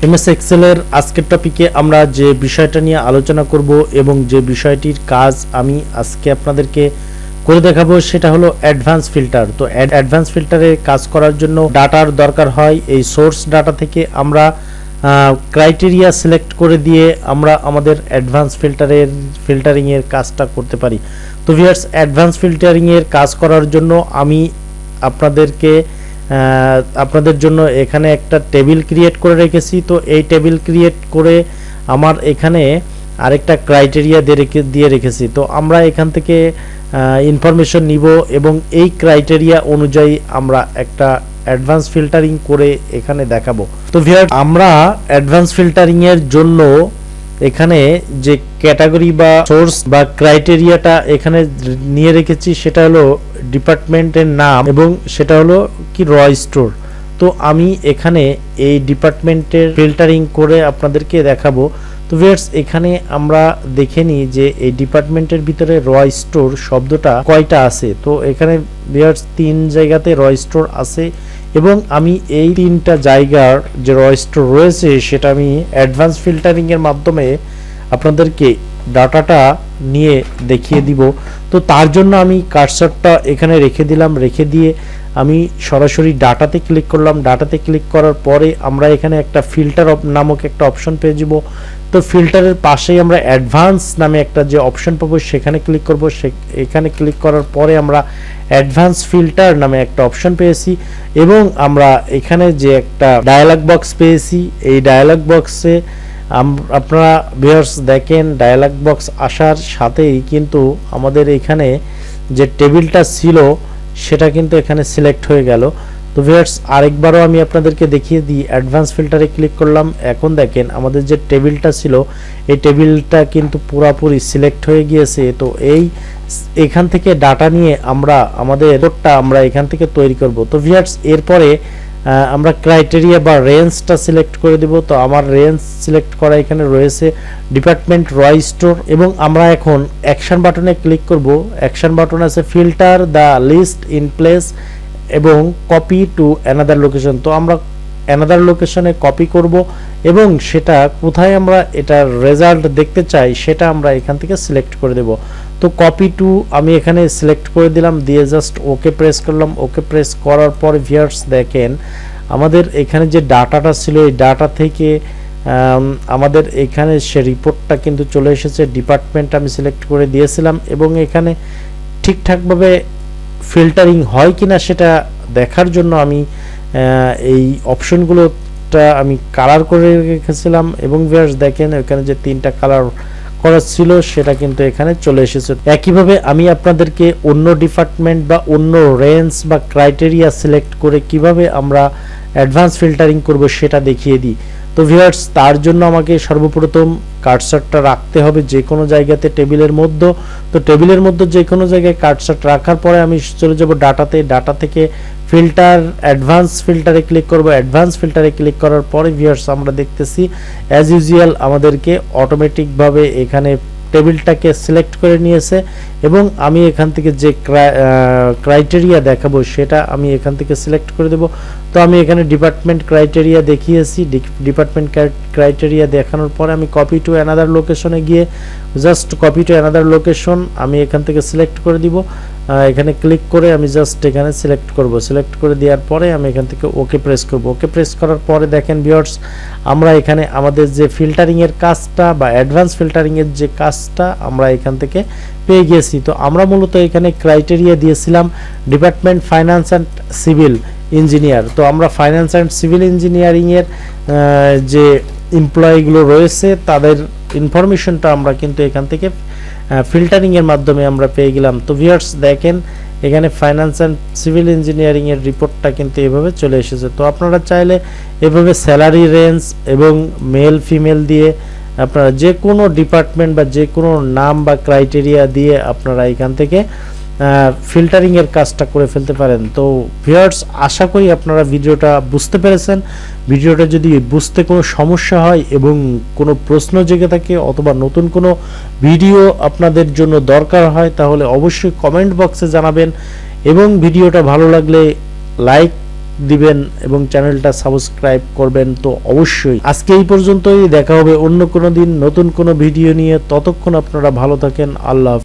MS Excel এর আজকের টপিকে আমরা যে বিষয়টা নিয়ে আলোচনা করব এবং যে বিষয়টির কাজ আমি আজকে আপনাদেরকে করে দেখাবো সেটা হলো অ্যাডভান্স ফিল্টার। তো অ্যাডভান্স ফিল্টারে কাজ করার জন্য ডাটার দরকার হয়। এই সোর্স ডাটা থেকে আমরা ক্রাইটেরিয়া সিলেক্ট করে দিয়ে আমরা আমাদের অ্যাডভান্স ফিল্টারিং এর কাজটা করতে পারি। তো ভিউয়ার্স, অ্যাডভান্স ফিল্টারিং এর কাজ করার জন্য আমি আপনাদের জন্য এখানে একটা টেবিল ক্রিয়েট করে রেখেছি। তো এই টেবিল ক্রিয়েট করে আমার এখানে আরেকটা ক্রাইটেরিয়া দিয়ে রেখেছি। তো আমরা এখান থেকে ইনফরমেশন নিব এবং এই ক্রাইটেরিয়া অনুযায়ী আমরা একটা অ্যাডভান্স ফিল্টারিং করে এখানে দেখাবো। তো ভিউয়ার্স, আমরা অ্যাডভান্স ফিল্টারিং এর জন্য এখানে যে ক্যাটাগরি বা সোর্স বা ক্রাইটেরিয়াটা এখানে নিয়ে রেখেছি সেটা হলো ডিপার্টমেন্টের নাম এবং সেটা হলো কি র স্টোর। তো আমি এখানে এই ডিপার্টমেন্টের ফিল্টারিং করে আপনাদেরকে দেখাবো। তো ভিউয়ার্স, এখানে আমরা দেখে নিই যে এই ডিপার্টমেন্টের ভিতরে র স্টোর শব্দটা কয়টা আছে। তো এখানে ভিউয়ার্স 3 জায়গাতে র স্টোর আছে এবং আমি এই 3টা জায়গার যে র স্টোর রয়েছে সেটা আমি অ্যাডভান্স ফিল্টারিং এর মাধ্যমে আপনাদেরকে ডাটাটা নিয়ে দেখিয়ে দিব। তো তার জন্য আমি কার্সরটা এখানে রেখে দিলাম, রেখে দিয়ে আমি সরাসরি ডাটাতে ক্লিক করলাম। ডাটাতে ক্লিক করার পরে আমরা এখানে একটা ফিল্টার নামক একটা অপশন পেয়ে যাব। তো ফিল্টারের পাশেই আমরা অ্যাডভান্স নামে একটা যে অপশন পাবো সেখানে ক্লিক করব। এখানে ক্লিক করার পরে আমরা অ্যাডভান্স ফিল্টার নামে একটা অপশন পেয়েছি এবং আমরা এখানে যে একটা ডায়ালগ বক্স পেয়েছি, এই ডায়ালগ বক্সে আপনারা ভিউয়ার্স দেখেন ডায়ালগ বক্স আসার সাথেই কিন্তু আমাদের এখানে যে টেবিলটা ছিল সেটা কিন্তু এখানে সিলেক্ট হয়ে গেল। তো ভিউয়ার্স, আরেকবারও আমি আপনাদেরকে দেখিয়ে দিই। অ্যাডভান্স ফিল্টারে ক্লিক করলাম, এখন দেখেন আমাদের যে টেবিলটা ছিল এই টেবিলটা কিন্তু পুরোপুরি সিলেক্ট হয়ে গিয়েছে। তো এখান থেকে ডাটা নিয়ে আমরা আমাদের রিপোর্টটা আমরা এখান থেকে তৈরি করব। তো ভিউয়ার্স, এরপরে আমরা ক্রাইটেরিয়া বা রেঞ্জটা সিলেক্ট করে দেব। তো আমার রেঞ্জ সিলেক্ট করা এখানে রয়েছে ডিপার্টমেন্ট র স্টোর এবং আমরা এখন অ্যাকশন বাটনে ক্লিক করব। অ্যাকশন বাটন আছে filter the list in place এবং কপি টু অ্যানাদার লোকেশন। তো আমরা অ্যানাদার লোকেশনে কপি করব এবং সেটা কোথায় আমরা এটার রেজাল্ট দেখতে চাই সেটা আমরা এখান থেকে সিলেক্ট করে দেব। তো কপি টু আমি এখানে সিলেক্ট করে দিলাম, দিয়ে জাস্ট ওকে প্রেস করলাম। ওকে প্রেস করার পর ভিউয়ার্স দেখেন আমাদের এখানে যে ডাটাটা ছিল এই ডাটা থেকে আমাদের এখানে সে রিপোর্টটা কিন্তু চলে এসেছে। ডিপার্টমেন্ট আমি সিলেক্ট করে দিয়েছিলাম এবং এখানে ঠিকঠাকভাবে ফিল্টারিং হয় কিনা সেটা দেখার জন্য আমি এই অপশনগুলোটা আমি কালার করে রেখেছিলাম এবং ভিউয়ার্স দেখেন এখানে যে 3টা কালার করা ছিল সেটা কিন্তু এখানে চলে এসেছে। একইভাবে আমি আপনাদেরকে অন্য ডিপার্টমেন্ট বা অন্য রেঞ্জ বা ক্রাইটেরিয়া সিলেক্ট করে কিভাবে আমরা অ্যাডভান্স ফিল্টারিং করব সেটা দেখিয়ে দিই। তো ভিউয়ার্স, তার জন্য আমাকে সর্বপ্রথম কার্সরটা রাখতে হবে যে কোনো জায়গাতে টেবিলের মধ্যে। তো টেবিলের মধ্যে যে কোনো জায়গায় কার্সরটা রাখার পরে আমি চলে যাব ডাটাতে। ডাটা থেকে ফিল্টার অ্যাডভান্স ফিল্টারে ক্লিক করব। অ্যাডভান্স ফিল্টারে ক্লিক করার পরে ভিউয়ার্স আমরা দেখতেছি অ্যাজ ইউজুয়াল আমাদেরকে অটোমেটিকভাবে এখানে টেবিলটাকে সিলেক্ট করে নিয়েছে এবং আমি এখান থেকে যে ক্রাইটেরিয়া দেখাবো সেটা আমি এখান থেকে সিলেক্ট করে দেব। তো আমি এখানে ডিপার্টমেন্ট ক্রাইটেরিয়া দেখিয়েছি। ডিপার্টমেন্ট ক্রাইটেরিয়া দেখানোর পরে আমি কপি টু অ্যানাদার লোকেশনে গিয়ে just copy to another location আমি এখান থেকে সিলেক্ট করে দিব। এখানে ক্লিক করে আমি জাস্ট এখানে সিলেক্ট করব। সিলেক্ট করে দেওয়ার পরে আমি এখান থেকে ওকে প্রেস করব। ওকে প্রেস করার পরে দেখেন ভিউয়ার্স আমরা এখানে আমাদের যে ফিল্টারিং এর কাজটা বা অ্যাডভান্স ফিল্টারিং এর যে কাজটা আমরা এখান থেকে পেয়ে গেছি। তো আমরা মূলত এখানে ক্রাইটেরিয়া দিয়েছিলাম department finance and civil engineer. তো আমরা ফাইন্যান্স অ্যান্ড সিভিল ইঞ্জিনিয়ারিং এর যে এমপ্লয়িগুলো রয়েছে তাদের ইনফরমেশনটা আমরা কিন্তু এখান থেকে ফিল্টারিং এর মাধ্যমে আমরা পেয়ে গেলাম। তো ভিউয়ার্স দেখেন এখানে ফাইন্যান্স অ্যান্ড সিভিল ইঞ্জিনিয়ারিং এর রিপোর্টটা কিন্তু এভাবে চলে এসেছে। তো আপনারা চাইলে এভাবে স্যালারি রেঞ্জ এবং মেল ফিমেল দিয়ে আপনারা যে কোনো ডিপার্টমেন্ট বা যে কোনো নাম বা ক্রাইটেরিয়া দিয়ে আপনারা এখান থেকে ফিল্টারিং এর কাজটা করে ফেলতে পারেন। তো ভিউয়ার্স, আশা করি আপনারা ভিডিওটা বুঝতে পেরেছেন। ভিডিওটা যদি বুঝতে কোনো সমস্যা হয় এবং কোনো প্রশ্ন জেগে থাকে অথবা নতুন কোনো ভিডিও আপনাদের জন্য দরকার হয় তাহলে অবশ্যই কমেন্ট বক্সে জানাবেন এবং ভিডিওটা ভালো লাগলে লাইক দিবেন এবং চ্যানেলটা সাবস্ক্রাইব করবেন তো অবশ্যই। আজকে এই পর্যন্তই, দেখা হবে অন্য কোনো দিন নতুন কোনো ভিডিও নিয়ে। ততক্ষণ আপনারা ভালো থাকেন। আল্লাহ হাফেজ।